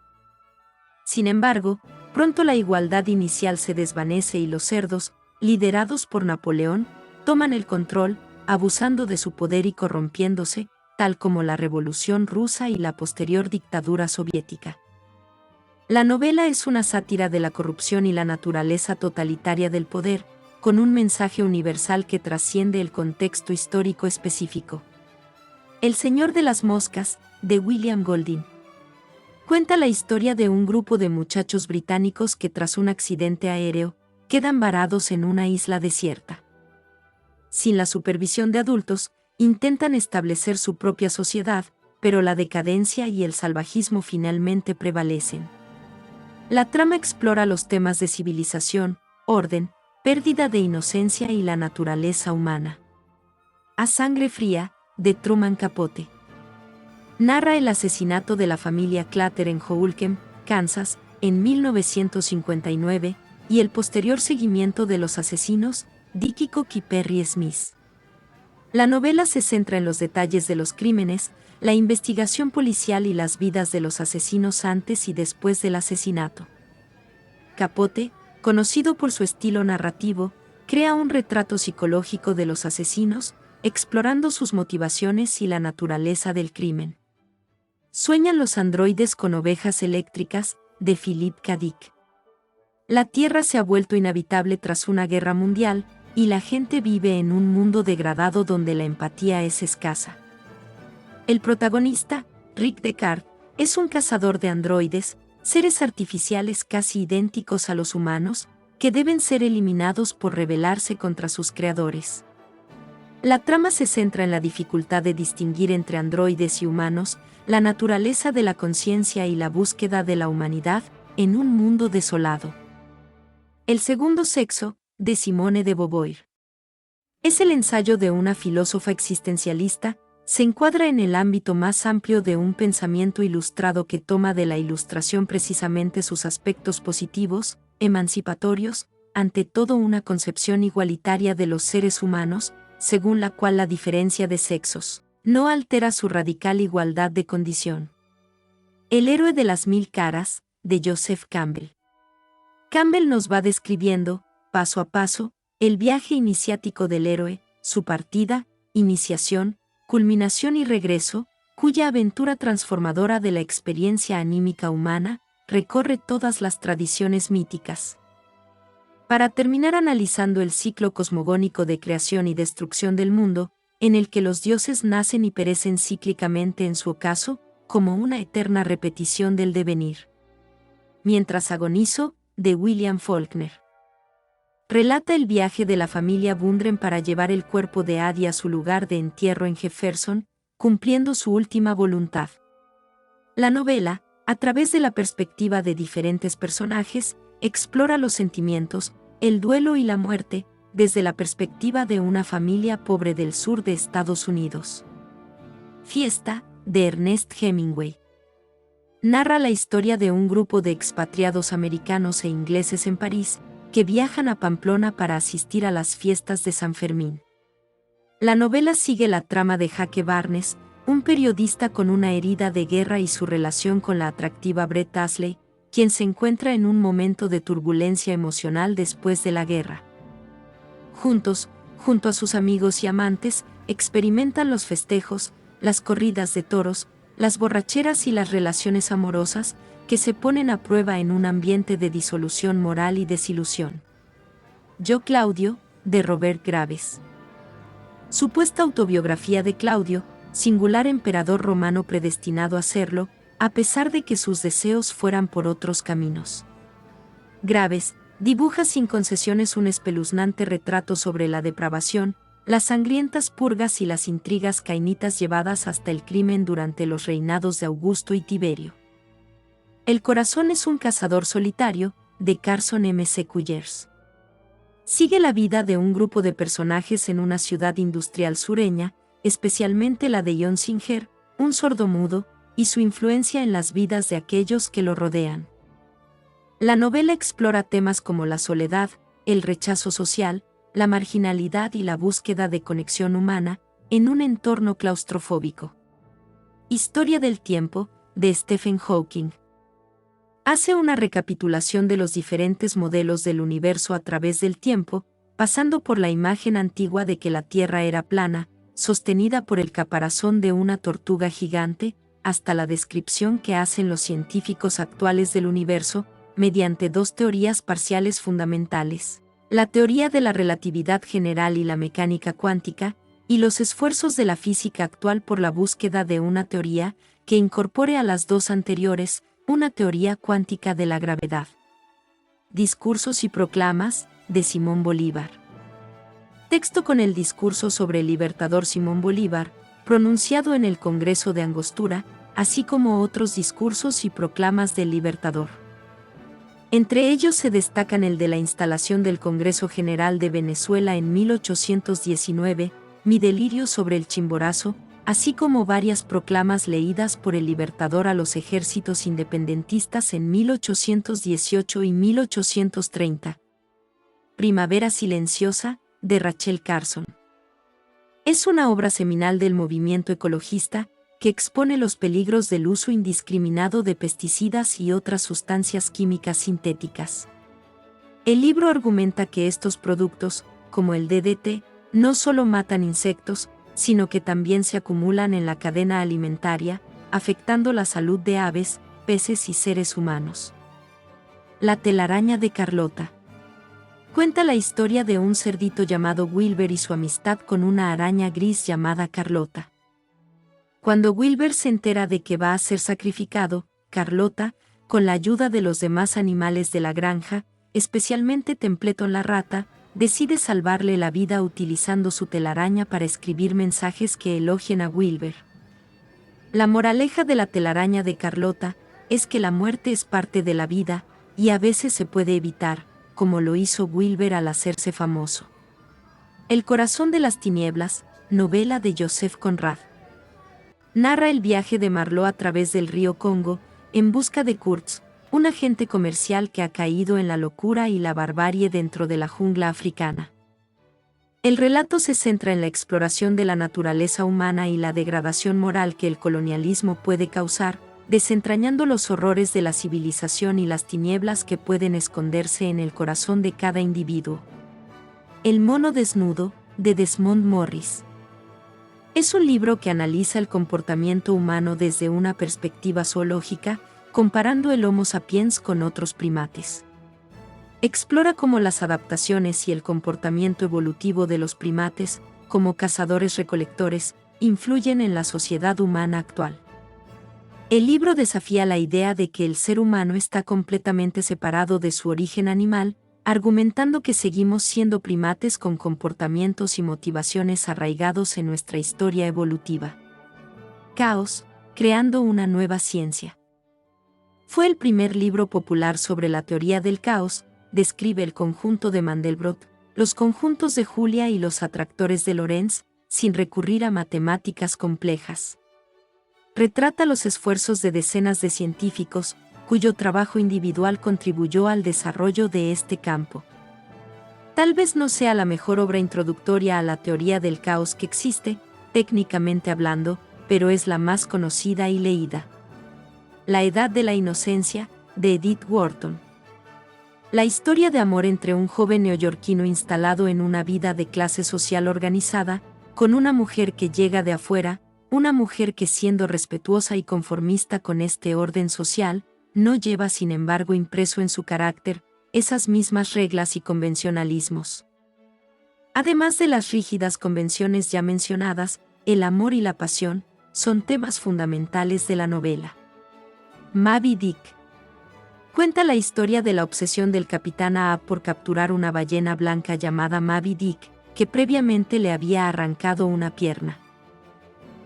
Sin embargo, pronto la igualdad inicial se desvanece y los cerdos, liderados por Napoleón, toman el control, abusando de su poder y corrompiéndose, tal como la Revolución Rusa y la posterior dictadura soviética. La novela es una sátira de la corrupción y la naturaleza totalitaria del poder, con un mensaje universal que trasciende el contexto histórico específico. El Señor de las Moscas, de William Golding. Cuenta la historia de un grupo de muchachos británicos que tras un accidente aéreo, quedan varados en una isla desierta. Sin la supervisión de adultos, intentan establecer su propia sociedad, pero la decadencia y el salvajismo finalmente prevalecen. La trama explora los temas de civilización, orden, pérdida de inocencia y la naturaleza humana. A sangre fría, de Truman Capote. Narra el asesinato de la familia Clutter en Houlkem, Kansas, en 1959, y el posterior seguimiento de los asesinos, Dickie Cook y Perry Smith. La novela se centra en los detalles de los crímenes, la investigación policial y las vidas de los asesinos antes y después del asesinato. Capote, conocido por su estilo narrativo, crea un retrato psicológico de los asesinos, explorando sus motivaciones y la naturaleza del crimen. Sueñan los androides con ovejas eléctricas, de Philip K. Dick. La Tierra se ha vuelto inhabitable tras una guerra mundial, y la gente vive en un mundo degradado donde la empatía es escasa. El protagonista, Rick Deckard, es un cazador de androides, seres artificiales casi idénticos a los humanos, que deben ser eliminados por rebelarse contra sus creadores. La trama se centra en la dificultad de distinguir entre androides y humanos, la naturaleza de la conciencia y la búsqueda de la humanidad en un mundo desolado. El segundo sexo, de Simone de Beauvoir. Es el ensayo de una filósofa existencialista, se encuadra en el ámbito más amplio de un pensamiento ilustrado que toma de la ilustración precisamente sus aspectos positivos, emancipatorios, ante todo una concepción igualitaria de los seres humanos, según la cual la diferencia de sexos no altera su radical igualdad de condición. El héroe de las 1000 caras, de Joseph Campbell. Campbell nos va describiendo, paso a paso, el viaje iniciático del héroe, su partida, iniciación, culminación y regreso, cuya aventura transformadora de la experiencia anímica humana recorre todas las tradiciones míticas. Para terminar analizando el ciclo cosmogónico de creación y destrucción del mundo, en el que los dioses nacen y perecen cíclicamente en su ocaso, como una eterna repetición del devenir. Mientras agonizo, de William Faulkner. Relata el viaje de la familia Bundren para llevar el cuerpo de Addie a su lugar de entierro en Jefferson, cumpliendo su última voluntad. La novela, a través de la perspectiva de diferentes personajes, explora los sentimientos, el duelo y la muerte, desde la perspectiva de una familia pobre del sur de Estados Unidos. Fiesta, de Ernest Hemingway. Narra la historia de un grupo de expatriados americanos e ingleses en París, que viajan a Pamplona para asistir a las fiestas de San Fermín. La novela sigue la trama de Jake Barnes, un periodista con una herida de guerra y su relación con la atractiva Brett Astley, quien se encuentra en un momento de turbulencia emocional después de la guerra. Juntos, junto a sus amigos y amantes, experimentan los festejos, las corridas de toros, las borracheras y las relaciones amorosas, que se ponen a prueba en un ambiente de disolución moral y desilusión. Yo Claudio, de Robert Graves. Supuesta autobiografía de Claudio, singular emperador romano predestinado a serlo, a pesar de que sus deseos fueran por otros caminos. Graves dibuja sin concesiones un espeluznante retrato sobre la depravación, las sangrientas purgas y las intrigas cainitas llevadas hasta el crimen durante los reinados de Augusto y Tiberio. El corazón es un cazador solitario, de Carson M. C. Cullers. Sigue la vida de un grupo de personajes en una ciudad industrial sureña, especialmente la de John Singer, un sordomudo, y su influencia en las vidas de aquellos que lo rodean. La novela explora temas como la soledad, el rechazo social, la marginalidad y la búsqueda de conexión humana, en un entorno claustrofóbico. Historia del tiempo, de Stephen Hawking. Hace una recapitulación de los diferentes modelos del universo a través del tiempo, pasando por la imagen antigua de que la Tierra era plana, sostenida por el caparazón de una tortuga gigante, hasta la descripción que hacen los científicos actuales del universo, mediante dos teorías parciales fundamentales: la teoría de la relatividad general y la mecánica cuántica, y los esfuerzos de la física actual por la búsqueda de una teoría que incorpore a las dos anteriores, una teoría cuántica de la gravedad. Discursos y proclamas, de Simón Bolívar. Texto con el discurso sobre el libertador Simón Bolívar, pronunciado en el Congreso de Angostura, así como otros discursos y proclamas del libertador. Entre ellos se destacan el de la instalación del Congreso General de Venezuela en 1819, Mi delirio sobre el Chimborazo, así como varias proclamas leídas por el libertador a los ejércitos independentistas en 1818 y 1830. Primavera silenciosa, de Rachel Carson. Es una obra seminal del movimiento ecologista, que expone los peligros del uso indiscriminado de pesticidas y otras sustancias químicas sintéticas. El libro argumenta que estos productos, como el DDT, no solo matan insectos, sino que también se acumulan en la cadena alimentaria, afectando la salud de aves, peces y seres humanos. La telaraña de Carlota. Cuenta la historia de un cerdito llamado Wilber y su amistad con una araña gris llamada Carlota. Cuando Wilber se entera de que va a ser sacrificado, Carlota, con la ayuda de los demás animales de la granja, especialmente Templeton la rata, decide salvarle la vida utilizando su telaraña para escribir mensajes que elogien a Wilber. La moraleja de la telaraña de Carlota es que la muerte es parte de la vida, y a veces se puede evitar, como lo hizo Wilber al hacerse famoso. El corazón de las tinieblas, novela de Joseph Conrad. Narra el viaje de Marlowe a través del río Congo, en busca de Kurtz, un agente comercial que ha caído en la locura y la barbarie dentro de la jungla africana. El relato se centra en la exploración de la naturaleza humana y la degradación moral que el colonialismo puede causar, desentrañando los horrores de la civilización y las tinieblas que pueden esconderse en el corazón de cada individuo. El mono desnudo, de Desmond Morris. Es un libro que analiza el comportamiento humano desde una perspectiva zoológica, comparando el Homo sapiens con otros primates. Explora cómo las adaptaciones y el comportamiento evolutivo de los primates, como cazadores-recolectores, influyen en la sociedad humana actual. El libro desafía la idea de que el ser humano está completamente separado de su origen animal, argumentando que seguimos siendo primates con comportamientos y motivaciones arraigados en nuestra historia evolutiva. Caos, creando una nueva ciencia. Fue el primer libro popular sobre la teoría del caos, describe el conjunto de Mandelbrot, los conjuntos de Julia y los atractores de Lorentz, sin recurrir a matemáticas complejas. Retrata los esfuerzos de decenas de científicos, cuyo trabajo individual contribuyó al desarrollo de este campo. Tal vez no sea la mejor obra introductoria a la teoría del caos que existe, técnicamente hablando, pero es la más conocida y leída. La edad de la inocencia, de Edith Wharton. La historia de amor entre un joven neoyorquino instalado en una vida de clase social organizada, con una mujer que llega de afuera, una mujer que siendo respetuosa y conformista con este orden social, no lleva sin embargo impreso en su carácter esas mismas reglas y convencionalismos. Además de las rígidas convenciones ya mencionadas, el amor y la pasión son temas fundamentales de la novela. Moby Dick. Cuenta la historia de la obsesión del capitán Ahab por capturar una ballena blanca llamada Moby Dick, que previamente le había arrancado una pierna.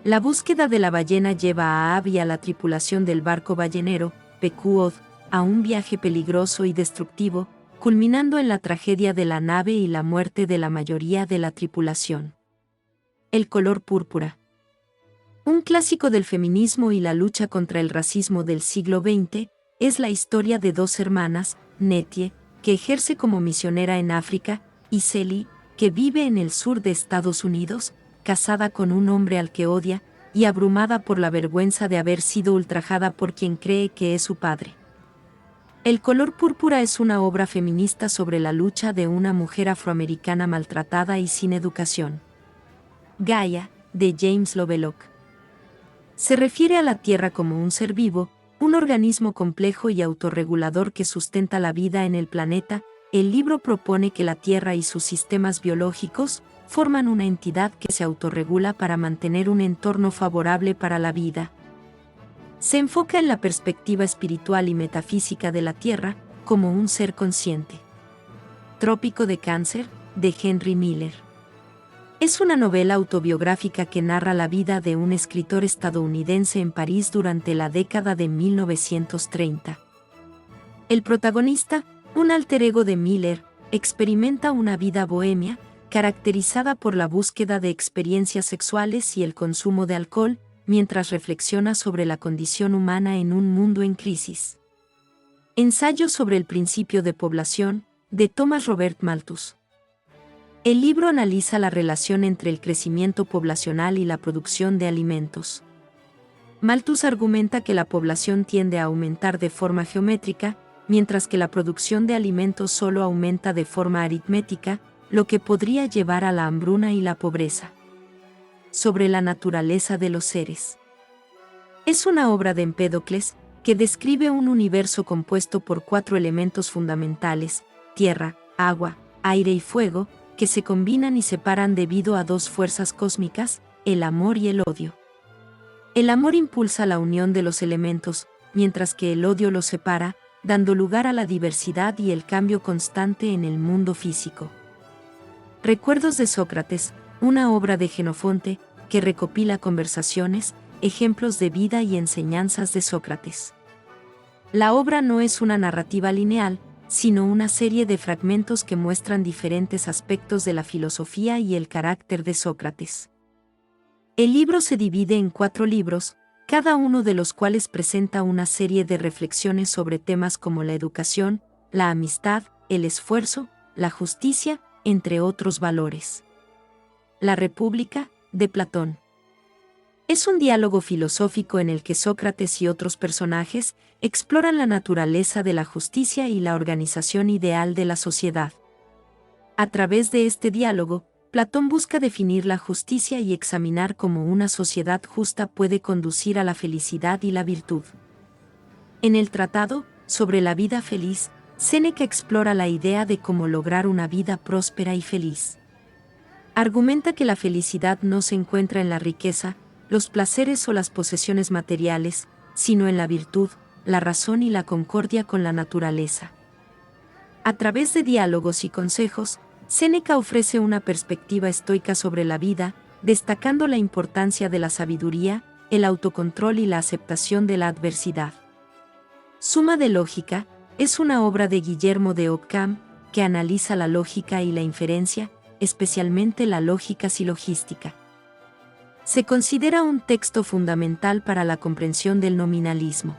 La búsqueda de la ballena lleva a Ahab y a la tripulación del barco ballenero, Pequod, a un viaje peligroso y destructivo, culminando en la tragedia de la nave y la muerte de la mayoría de la tripulación. El color púrpura. Un clásico del feminismo y la lucha contra el racismo del siglo XX, es la historia de dos hermanas, Nettie, que ejerce como misionera en África, y Celie, que vive en el sur de Estados Unidos, casada con un hombre al que odia, y abrumada por la vergüenza de haber sido ultrajada por quien cree que es su padre. El color púrpura es una obra feminista sobre la lucha de una mujer afroamericana maltratada y sin educación. Gaia, de James Lovelock. Se refiere a la Tierra como un ser vivo, un organismo complejo y autorregulador que sustenta la vida en el planeta. El libro propone que la Tierra y sus sistemas biológicos forman una entidad que se autorregula para mantener un entorno favorable para la vida. Se enfoca en la perspectiva espiritual y metafísica de la Tierra, como un ser consciente. Trópico de Cáncer, de Henry Miller. Es una novela autobiográfica que narra la vida de un escritor estadounidense en París durante la década de 1930. El protagonista, un alter ego de Miller, experimenta una vida bohemia, caracterizada por la búsqueda de experiencias sexuales y el consumo de alcohol, mientras reflexiona sobre la condición humana en un mundo en crisis. Ensayo sobre el principio de población, de Thomas Robert Malthus. El libro analiza la relación entre el crecimiento poblacional y la producción de alimentos. Malthus argumenta que la población tiende a aumentar de forma geométrica, mientras que la producción de alimentos solo aumenta de forma aritmética, lo que podría llevar a la hambruna y la pobreza. Sobre la naturaleza de los seres. Es una obra de Empédocles, que describe un universo compuesto por 4 elementos fundamentales: tierra, agua, aire y fuego, que se combinan y separan debido a 2 fuerzas cósmicas, el amor y el odio. El amor impulsa la unión de los elementos, mientras que el odio los separa, dando lugar a la diversidad y el cambio constante en el mundo físico. Recuerdos de Sócrates, una obra de Jenofonte, que recopila conversaciones, ejemplos de vida y enseñanzas de Sócrates. La obra no es una narrativa lineal, sino una serie de fragmentos que muestran diferentes aspectos de la filosofía y el carácter de Sócrates. El libro se divide en 4 libros, cada uno de los cuales presenta una serie de reflexiones sobre temas como la educación, la amistad, el esfuerzo, la justicia, entre otros valores. La República, de Platón. Es un diálogo filosófico en el que Sócrates y otros personajes exploran la naturaleza de la justicia y la organización ideal de la sociedad. A través de este diálogo, Platón busca definir la justicia y examinar cómo una sociedad justa puede conducir a la felicidad y la virtud. En el tratado, sobre la vida feliz, Séneca explora la idea de cómo lograr una vida próspera y feliz. Argumenta que la felicidad no se encuentra en la riqueza, los placeres o las posesiones materiales, sino en la virtud, la razón y la concordia con la naturaleza. A través de diálogos y consejos, Séneca ofrece una perspectiva estoica sobre la vida, destacando la importancia de la sabiduría, el autocontrol y la aceptación de la adversidad. Suma de lógica es una obra de Guillermo de Ockham que analiza la lógica y la inferencia, especialmente la lógica silogística. Se considera un texto fundamental para la comprensión del nominalismo.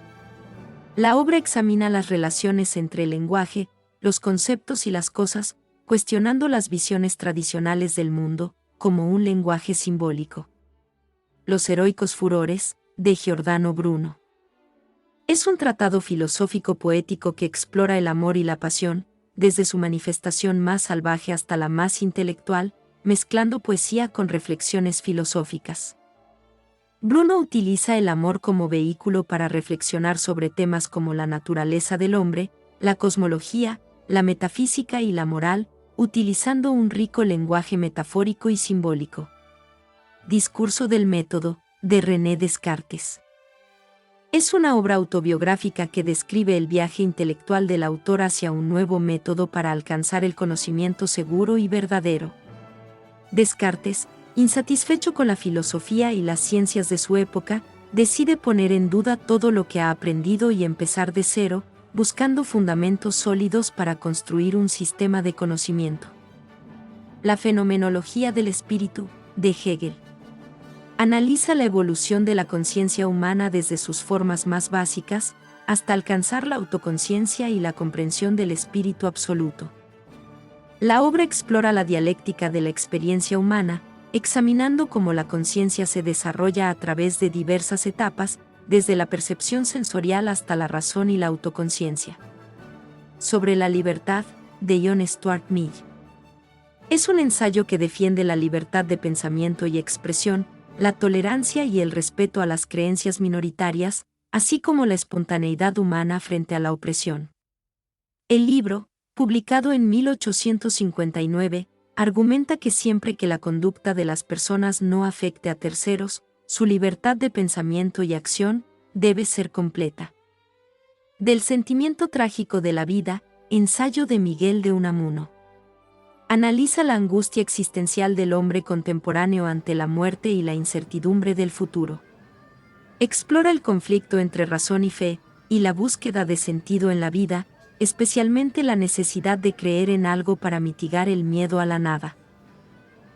La obra examina las relaciones entre el lenguaje, los conceptos y las cosas, cuestionando las visiones tradicionales del mundo, como un lenguaje simbólico. Los heroicos furores, de Giordano Bruno. Es un tratado filosófico poético que explora el amor y la pasión, desde su manifestación más salvaje hasta la más intelectual, mezclando poesía con reflexiones filosóficas. Bruno utiliza el amor como vehículo para reflexionar sobre temas como la naturaleza del hombre, la cosmología, la metafísica y la moral, utilizando un rico lenguaje metafórico y simbólico. Discurso del método, de René Descartes. Es una obra autobiográfica que describe el viaje intelectual del autor hacia un nuevo método para alcanzar el conocimiento seguro y verdadero. Descartes, insatisfecho con la filosofía y las ciencias de su época, decide poner en duda todo lo que ha aprendido y empezar de cero, buscando fundamentos sólidos para construir un sistema de conocimiento. La fenomenología del espíritu, de Hegel. Analiza la evolución de la conciencia humana desde sus formas más básicas, hasta alcanzar la autoconciencia y la comprensión del espíritu absoluto. La obra explora la dialéctica de la experiencia humana, examinando cómo la conciencia se desarrolla a través de diversas etapas, desde la percepción sensorial hasta la razón y la autoconciencia. Sobre la libertad, de John Stuart Mill. Es un ensayo que defiende la libertad de pensamiento y expresión, la tolerancia y el respeto a las creencias minoritarias, así como la espontaneidad humana frente a la opresión. El libro, publicado en 1859, argumenta que siempre que la conducta de las personas no afecte a terceros, su libertad de pensamiento y acción debe ser completa. Del sentimiento trágico de la vida, ensayo de Miguel de Unamuno. Analiza la angustia existencial del hombre contemporáneo ante la muerte y la incertidumbre del futuro. Explora el conflicto entre razón y fe, y la búsqueda de sentido en la vida, especialmente la necesidad de creer en algo para mitigar el miedo a la nada.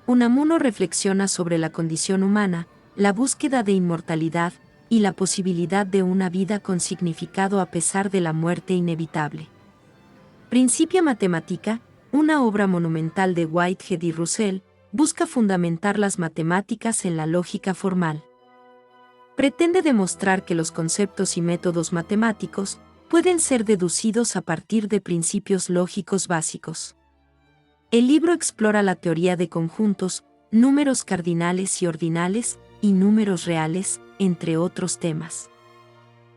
Unamuno reflexiona sobre la condición humana, la búsqueda de inmortalidad, y la posibilidad de una vida con significado a pesar de la muerte inevitable. Principia Mathematica, una obra monumental de Whitehead y Russell, busca fundamentar las matemáticas en la lógica formal. Pretende demostrar que los conceptos y métodos matemáticos pueden ser deducidos a partir de principios lógicos básicos. El libro explora la teoría de conjuntos, números cardinales y ordinales, y números reales, entre otros temas.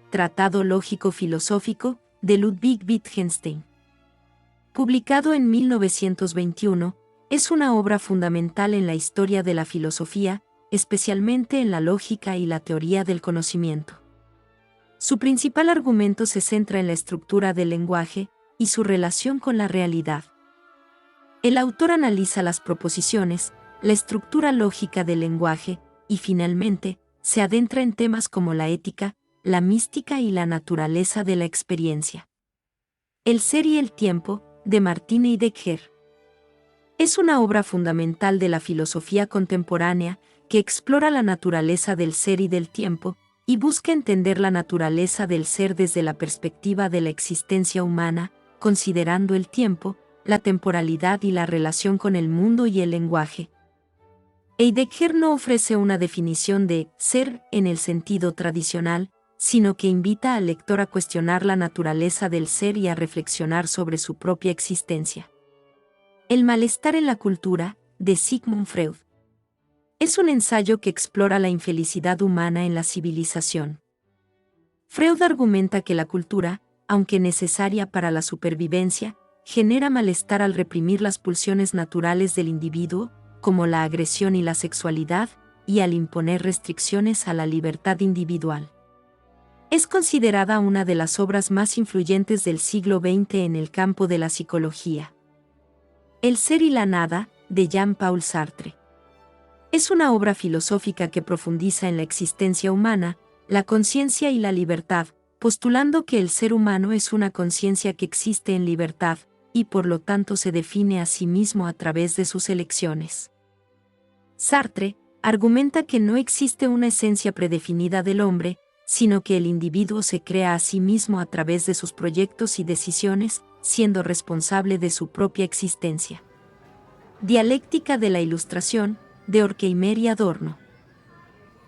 Tratado lógico-filosófico, de Ludwig Wittgenstein. Publicado en 1921, es una obra fundamental en la historia de la filosofía, especialmente en la lógica y la teoría del conocimiento. Su principal argumento se centra en la estructura del lenguaje y su relación con la realidad. El autor analiza las proposiciones, la estructura lógica del lenguaje, y finalmente, se adentra en temas como la ética, la mística y la naturaleza de la experiencia. El ser y el tiempo, de Martin Heidegger. Es una obra fundamental de la filosofía contemporánea que explora la naturaleza del ser y del tiempo, y busca entender la naturaleza del ser desde la perspectiva de la existencia humana, considerando el tiempo, la temporalidad y la relación con el mundo y el lenguaje. Heidegger no ofrece una definición de ser en el sentido tradicional, sino que invita al lector a cuestionar la naturaleza del ser y a reflexionar sobre su propia existencia. El malestar en la cultura, de Sigmund Freud. Es un ensayo que explora la infelicidad humana en la civilización. Freud argumenta que la cultura, aunque necesaria para la supervivencia, genera malestar al reprimir las pulsiones naturales del individuo, como la agresión y la sexualidad, y al imponer restricciones a la libertad individual. Es considerada una de las obras más influyentes del siglo XX en el campo de la psicología. El ser y la nada, de Jean-Paul Sartre. Es una obra filosófica que profundiza en la existencia humana, la conciencia y la libertad, postulando que el ser humano es una conciencia que existe en libertad, y por lo tanto se define a sí mismo a través de sus elecciones. Sartre argumenta que no existe una esencia predefinida del hombre, sino que el individuo se crea a sí mismo a través de sus proyectos y decisiones, siendo responsable de su propia existencia. Dialéctica de la Ilustración, de Horkheimer y Adorno.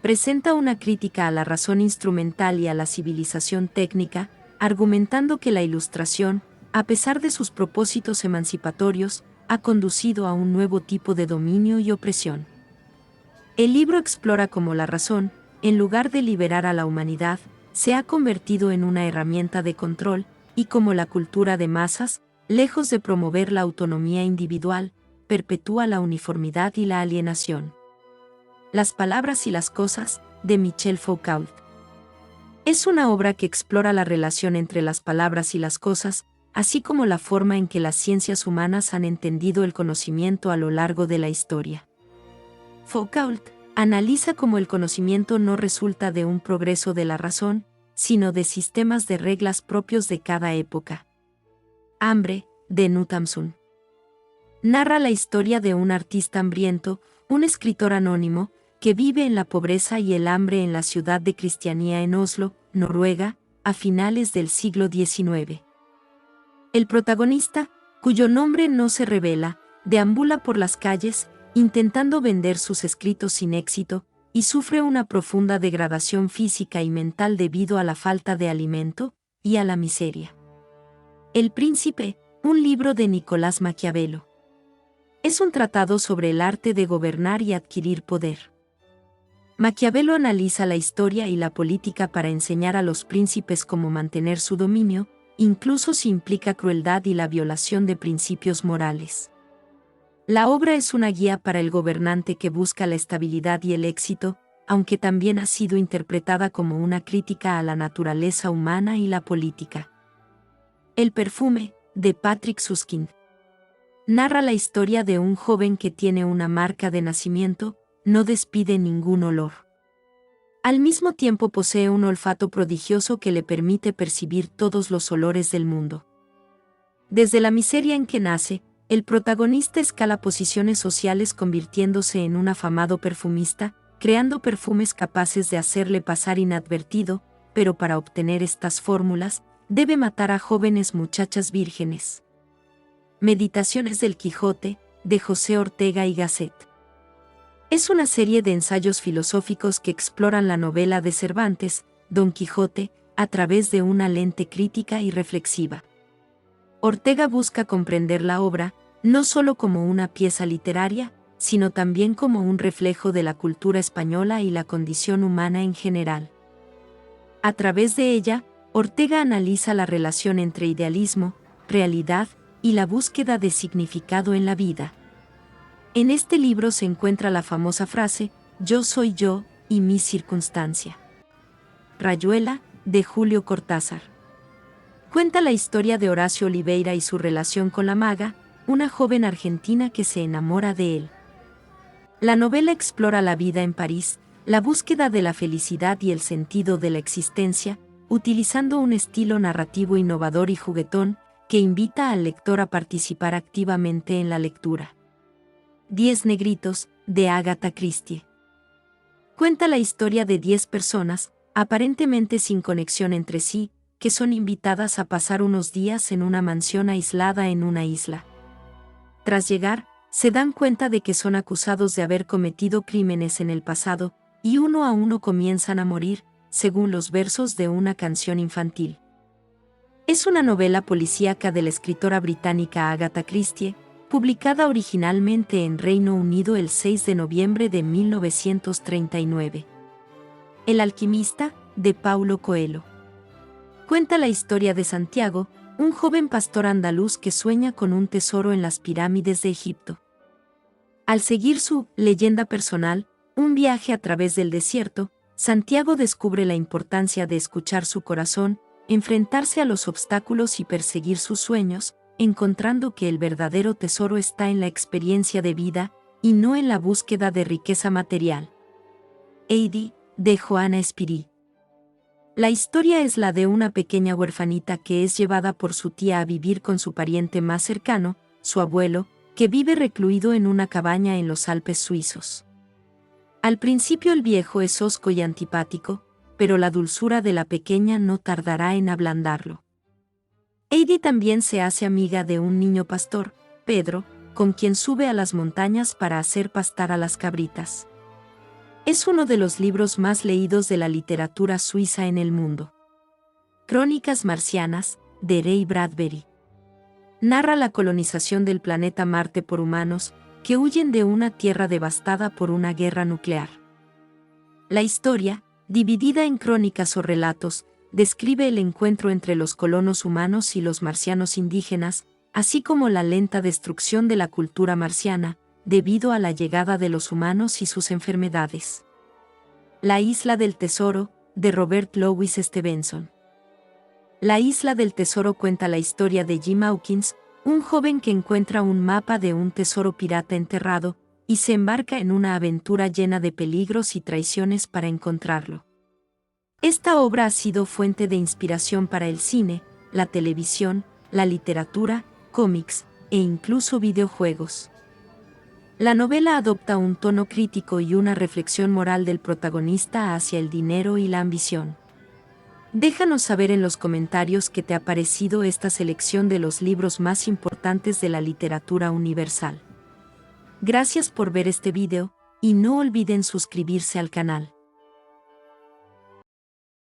Presenta una crítica a la razón instrumental y a la civilización técnica, argumentando que la Ilustración, a pesar de sus propósitos emancipatorios, ha conducido a un nuevo tipo de dominio y opresión. El libro explora cómo la razón, en lugar de liberar a la humanidad, se ha convertido en una herramienta de control, y cómo la cultura de masas, lejos de promover la autonomía individual, perpetúa la uniformidad y la alienación. Las palabras y las cosas, de Michel Foucault. Es una obra que explora la relación entre las palabras y las cosas, así como la forma en que las ciencias humanas han entendido el conocimiento a lo largo de la historia. Foucault analiza cómo el conocimiento no resulta de un progreso de la razón, sino de sistemas de reglas propios de cada época. Hambre, de Knut Hamsun. Narra la historia de un artista hambriento, un escritor anónimo, que vive en la pobreza y el hambre en la ciudad de Cristianía en Oslo, Noruega, a finales del siglo XIX. El protagonista, cuyo nombre no se revela, deambula por las calles, intentando vender sus escritos sin éxito, y sufre una profunda degradación física y mental debido a la falta de alimento y a la miseria. El Príncipe, un libro de Nicolás Maquiavelo. Es un tratado sobre el arte de gobernar y adquirir poder. Maquiavelo analiza la historia y la política para enseñar a los príncipes cómo mantener su dominio, incluso si implica crueldad y la violación de principios morales. La obra es una guía para el gobernante que busca la estabilidad y el éxito, aunque también ha sido interpretada como una crítica a la naturaleza humana y la política. El perfume, de Patrick Süskind. narra la historia de un joven que tiene una marca de nacimiento, no despide ningún olor. Al mismo tiempo posee un olfato prodigioso que le permite percibir todos los olores del mundo. Desde la miseria en que nace, el protagonista escala posiciones sociales convirtiéndose en un afamado perfumista, creando perfumes capaces de hacerle pasar inadvertido, pero para obtener estas fórmulas, debe matar a jóvenes muchachas vírgenes. Meditaciones del Quijote, de José Ortega y Gasset. Es una serie de ensayos filosóficos que exploran la novela de Cervantes, Don Quijote, a través de una lente crítica y reflexiva. Ortega busca comprender la obra, no solo como una pieza literaria, sino también como un reflejo de la cultura española y la condición humana en general. A través de ella, Ortega analiza la relación entre idealismo, realidad y la búsqueda de significado en la vida. En este libro se encuentra la famosa frase, "Yo soy yo y mi circunstancia". Rayuela, de Julio Cortázar. Cuenta la historia de Horacio Oliveira y su relación con la maga, una joven argentina que se enamora de él. La novela explora la vida en París, la búsqueda de la felicidad y el sentido de la existencia, utilizando un estilo narrativo innovador y juguetón, que invita al lector a participar activamente en la lectura. 10 negritos, de Agatha Christie. Cuenta la historia de 10 personas, aparentemente sin conexión entre sí, que son invitadas a pasar unos días en una mansión aislada en una isla. Tras llegar, se dan cuenta de que son acusados de haber cometido crímenes en el pasado, y uno a uno comienzan a morir, según los versos de una canción infantil. Es una novela policíaca de la escritora británica Agatha Christie, publicada originalmente en Reino Unido el 6 de noviembre de 1939. El alquimista, de Paulo Coelho. Cuenta la historia de Santiago, un joven pastor andaluz que sueña con un tesoro en las pirámides de Egipto. Al seguir su leyenda personal, un viaje a través del desierto, Santiago descubre la importancia de escuchar su corazón, enfrentarse a los obstáculos y perseguir sus sueños, encontrando que el verdadero tesoro está en la experiencia de vida, y no en la búsqueda de riqueza material. Heidi, de Joana Espírí. La historia es la de una pequeña huerfanita que es llevada por su tía a vivir con su pariente más cercano, su abuelo, que vive recluido en una cabaña en los Alpes suizos. Al principio el viejo es hosco y antipático, pero la dulzura de la pequeña no tardará en ablandarlo. Heidi también se hace amiga de un niño pastor, Pedro, con quien sube a las montañas para hacer pastar a las cabritas. Es uno de los libros más leídos de la literatura suiza en el mundo. Crónicas marcianas, de Ray Bradbury. Narra la colonización del planeta Marte por humanos, que huyen de una tierra devastada por una guerra nuclear. La historia, dividida en crónicas o relatos, describe el encuentro entre los colonos humanos y los marcianos indígenas, así como la lenta destrucción de la cultura marciana, debido a la llegada de los humanos y sus enfermedades. La isla del tesoro, de Robert Louis Stevenson. La isla del tesoro cuenta la historia de Jim Hawkins, un joven que encuentra un mapa de un tesoro pirata enterrado, y se embarca en una aventura llena de peligros y traiciones para encontrarlo. Esta obra ha sido fuente de inspiración para el cine, la televisión, la literatura, cómics, e incluso videojuegos. La novela adopta un tono crítico y una reflexión moral del protagonista hacia el dinero y la ambición. Déjanos saber en los comentarios qué te ha parecido esta selección de los libros más importantes de la literatura universal. Gracias por ver este video, y no olviden suscribirse al canal.